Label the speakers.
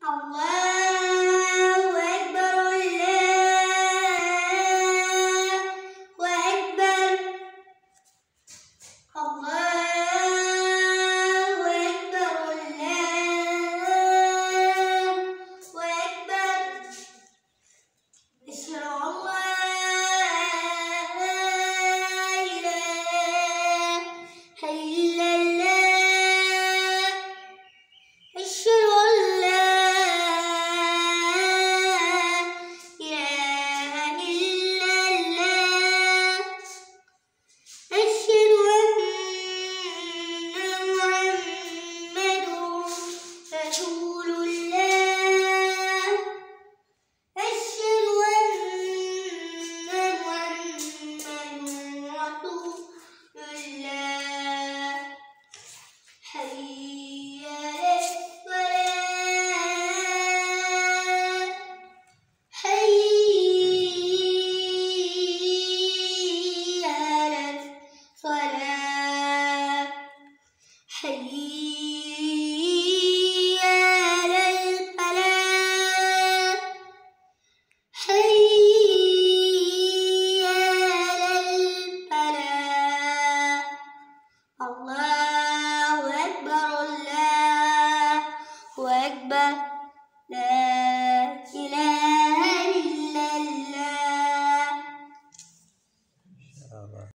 Speaker 1: الله أكبر الله أكبر الله أكبر الله أكبر أشهد أن لا إله إلا الله أشهد أن لا إله إلا الله أشهد أن محمد رسول الله أشهد أن محمد رسول الله حي على الصلاة حي على الصلاة حي على الفلاح حي على الفلاح الله أكبر الله أكبر